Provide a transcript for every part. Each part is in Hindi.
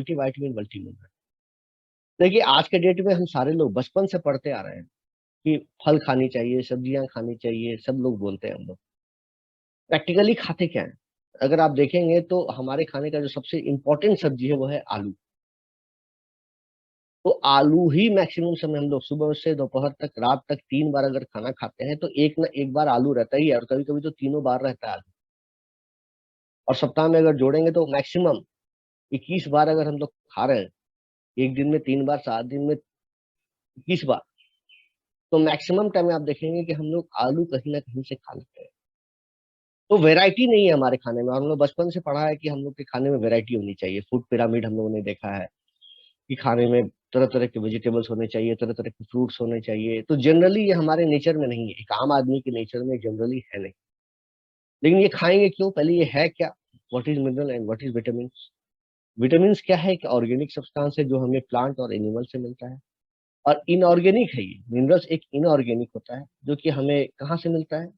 Multivitamin multi mineral. देखिए आज के डेट में हम सारे लोग बचपन से पढ़ते आ रहे हैं कि फल खानी चाहिए, सब्जियां खानी चाहिए, सब लोग बोलते हैं हम लोग। प्रैक्टिकली खाते क्या है? अगर आप देखेंगे तो हमारे खाने का जो सबसे इम्पोर्टेंट सब्जी है वो है आलू। तो आलू ही मैक्सिमम समय हम लोग सुबह से दोपहर तक रात तक 3 बार अगर खाना खाते हैं तो एक ना एक बार आलू रहता ही है, और कभी कभी तो तीनों बार रहता है आलू। और सप्ताह में अगर जोड़ेंगे तो मैक्सिमम 21 बार अगर हम लोग खा रहे हैं, एक दिन में 3 बार, 7 दिन में 21 बार, तो मैक्सिमम टाइम में आप देखेंगे कि हम लोग आलू कहीं ना कहीं से खा लेते हैं। तो वैरायटी नहीं है हमारे खाने में, और हम लोग बचपन से पढ़ा है कि हम लोग के खाने में वैरायटी होनी चाहिए। फूड पिरामिड हम लोगों ने देखा है कि खाने में तरह तरह के वेजिटेबल्स होने चाहिए, तरह तरह के फ्रूट्स होने चाहिए। तो जनरली ये हमारे नेचर में नहीं है, एक आम आदमी के नेचर में जनरली है नहीं। लेकिन ये खाएंगे क्यों? पहले ये है क्या? What is mineral and what is vitamin? Vitamin क्या है? एक ऑर्गेनिक सब्सटेंस है जो हमें प्लांट और एनिमल से मिलता है। और इनऑर्गेनिक है ये। मिनरल्स एक इनऑर्गेनिक होता है जो कि हमें कहाँ से मिलता है?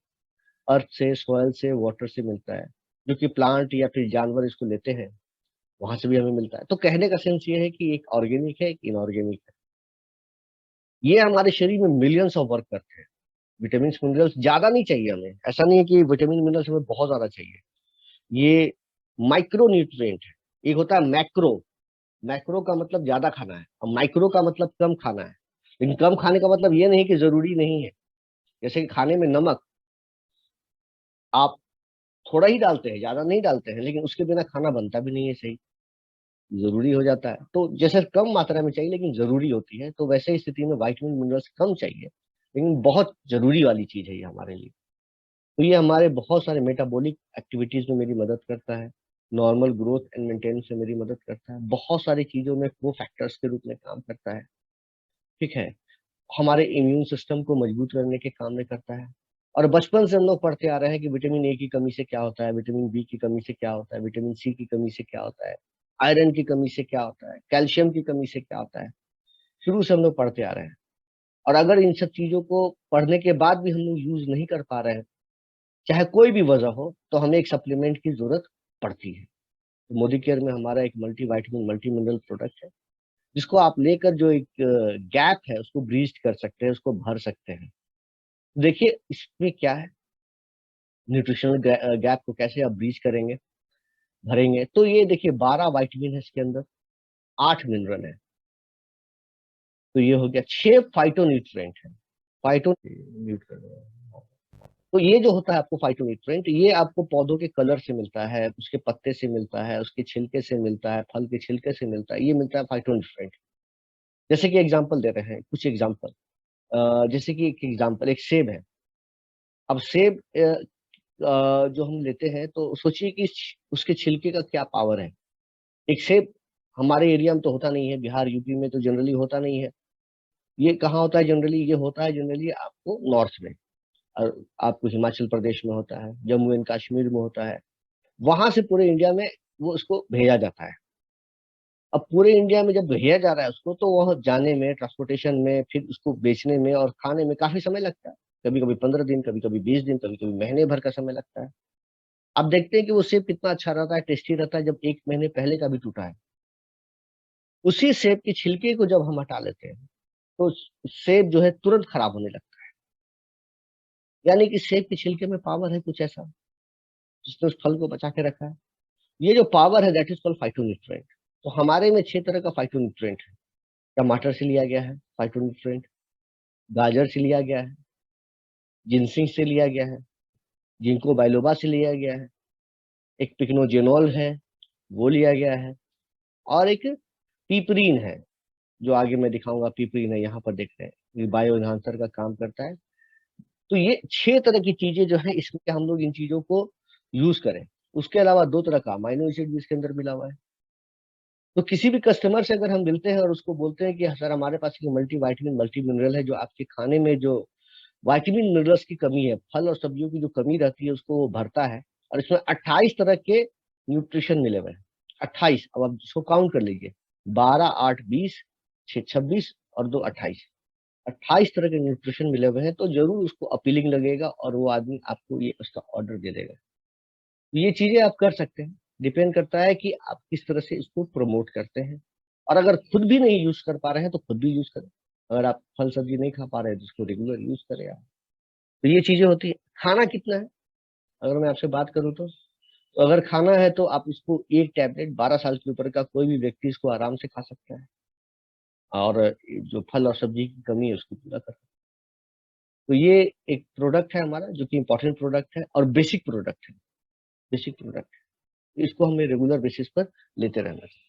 अर्थ से, सॉइल से, वाटर से मिलता है, जो कि प्लांट या फिर जानवर इसको लेते हैं, वहां से भी हमें मिलता है। तो कहने का सेंस ये है कि एक ऑर्गेनिक है, एक इनऑर्गेनिक है। ये हमारे शरीर में मिलियंस ऑफ वर्क करते हैं। विटामिन मिनरल्स ज्यादा नहीं चाहिए हमें, ऐसा नहीं है कि विटामिन मिनरल्स हमें बहुत ज्यादा चाहिए। ये माइक्रो न्यूट्रिएंट है। एक होता है मैक्रो। मैक्रो का मतलब ज्यादा खाना है, और माइक्रो का मतलब कम खाना है। लेकिन कम खाने का मतलब ये नहीं कि जरूरी नहीं है। जैसे कि खाने में नमक आप थोड़ा ही डालते हैं, ज्यादा नहीं डालते हैं, लेकिन उसके बिना खाना बनता भी नहीं है सही। जरूरी हो जाता है। तो जैसे कम मात्रा में चाहिए लेकिन जरूरी होती है, तो वैसे ही स्थिति में वाइटामिन मिनरल्स कम चाहिए लेकिन बहुत जरूरी वाली चीज है ये हमारे लिए। तो ये हमारे बहुत सारे मेटाबॉलिक एक्टिविटीज में मेरी मदद करता है। नॉर्मल ग्रोथ एंड मेंटेनेंस में मेरी मदद करता है। बहुत सारी चीजों में प्रो फैक्टर्स के रूप में काम करता है। ठीक है। हमारे इम्यून सिस्टम को मजबूत करने के काम में करता है। और बचपन से हम लोग पढ़ते आ रहे हैं कि विटामिन ए की कमी से क्या होता है, विटामिन बी की कमी से क्या होता है, विटामिन सी की कमी से क्या होता है, आयरन की कमी से क्या होता है, कैल्शियम की कमी से क्या होता है। शुरू से हम लोग पढ़ते आ रहे हैं। और अगर इन सब चीजों को पढ़ने के बाद भी हम लोग यूज नहीं कर पा रहे हैं, चाहे कोई भी वजह हो, तो हमें एक सप्लीमेंट की जरूरत पड़ती है। तो मोदी केयर में हमारा एक multi vitamin multi mineral product है, जिसको आप लेकर जो एक गैप है उसको ब्रीज कर सकते हैं, उसको भर सकते हैं। देखिए इसमें क्या है, न्यूट्रिशनल गैप को कैसे आप ब्रीच करेंगे, भरेंगे। तो ये देखिए 12 विटामिन है इसके अंदर, 8 मिनरल है। तो ये हो गया 6 फाइटो न्यूट्रिएंट है। Phyto nutrient. तो ये जो होता है आपको फाइटो न्यूट्रिएंट, ये आपको पौधों के कलर से मिलता है, उसके पत्ते से मिलता है, उसके छिलके से मिलता है, फल के छिलके से मिलता है, ये मिलता है फाइटो न्यूट्रिएंट। जैसे कि एग्जाम्पल दे रहे हैं, कुछ एग्जाम्पल। जैसे कि एक एग्जाम्पल, एक सेब है। अब सेब जो हम लेते हैं तो सोचिए कि उसके छिलके का क्या पावर है। एक सेब हमारे एरिया में तो होता नहीं है, बिहार यूपी में तो जनरली होता नहीं है। ये कहाँ होता है जनरली? ये होता है जनरली आपको नॉर्थ में, और आपको हिमाचल प्रदेश में होता है, जम्मू एंड कश्मीर में होता है। वहां से पूरे इंडिया में वो उसको भेजा जाता है। अब पूरे इंडिया में जब भेजा जा रहा है उसको, तो वह जाने में, ट्रांसपोर्टेशन में, फिर उसको बेचने में और खाने में काफी समय लगता है। कभी कभी 15 दिन, कभी कभी 20 दिन, कभी कभी महीने भर का समय लगता है। आप देखते हैं कि वो सेब कितना अच्छा रहता है, टेस्टी रहता है, जब 1 महीने पहले का भी टूटा है। उसी सेब के छिलके को जब हम हटा लेते हैं तो सेब जो है तुरंत खराब होने लगता है। यानी कि सेब के छिलके में पावर है कुछ ऐसा, जिसने उस फल को बचा के रखा है। ये जो पावर है दैट इज कॉल्ड फाइटोन्यूट्रिएंट। तो हमारे में 6 तरह का फाइटोन्यूट्रिएंट है। टमाटर से लिया गया है फाइटोन्यूट्रिएंट, गाजर से लिया गया है, जिनसिंग से लिया गया है, जिंको बाइलोबा से लिया गया है, एक पिक्नोजेनोल है, वो लिया गया है, और एक पीपरीन है, जो आगे मैं दिखाऊंगा। पीपरीन है, यहाँ पर देख रहे हैं, ये बायो एनहांसर का काम करता है। तो ये 6 तरह की चीजें जो है, इसमें हम लोग इन चीजों को यूज करें। उसके अलावा 2 तरह का अमाइनो एसिड भी इसके अंदर मिला हुआ है। तो किसी भी कस्टमर से अगर हम मिलते हैं और उसको बोलते हैं कि सर हमारे पास ये मल्टी वाइटामिन मल्टी मिनरल है, जो आपके खाने में जो वाइटामिन मिनरल्स की कमी है, फल और सब्जियों की जो कमी रहती है, उसको वो भरता है। और इसमें 28 तरह के न्यूट्रिशन मिले हुए हैं। 28, अब आप इसको काउंट कर लीजिए। 12, 8, 20, 6, 26 और 2, 28। 28 तरह के न्यूट्रिशन मिले हुए हैं, तो जरूर उसको अपीलिंग लगेगा और वो आदमी आपको ये उसका ऑर्डर दे देगा। तो ये चीजें आप कर सकते हैं। डिपेंड करता है कि आप किस तरह से इसको प्रमोट करते हैं। और अगर खुद भी नहीं यूज कर पा रहे हैं तो खुद भी यूज करें। अगर आप फल सब्जी नहीं खा पा रहे हैं तो उसको रेगुलर यूज करें आप। तो ये चीजें होती है। खाना कितना है, अगर मैं आपसे बात करूँ तो अगर खाना है तो आप इसको एक टैबलेट 12 साल के ऊपर का कोई भी व्यक्ति इसको आराम से खा सकता है, और जो फल और सब्जी की कमी है उसको पूरा कर सकता है। तो ये एक प्रोडक्ट है हमारा जो कि इंपॉर्टेंट प्रोडक्ट है और बेसिक प्रोडक्ट है। बेसिक प्रोडक्ट है, इसको हमें रेगुलर बेसिस पर लेते रहना चाहिए।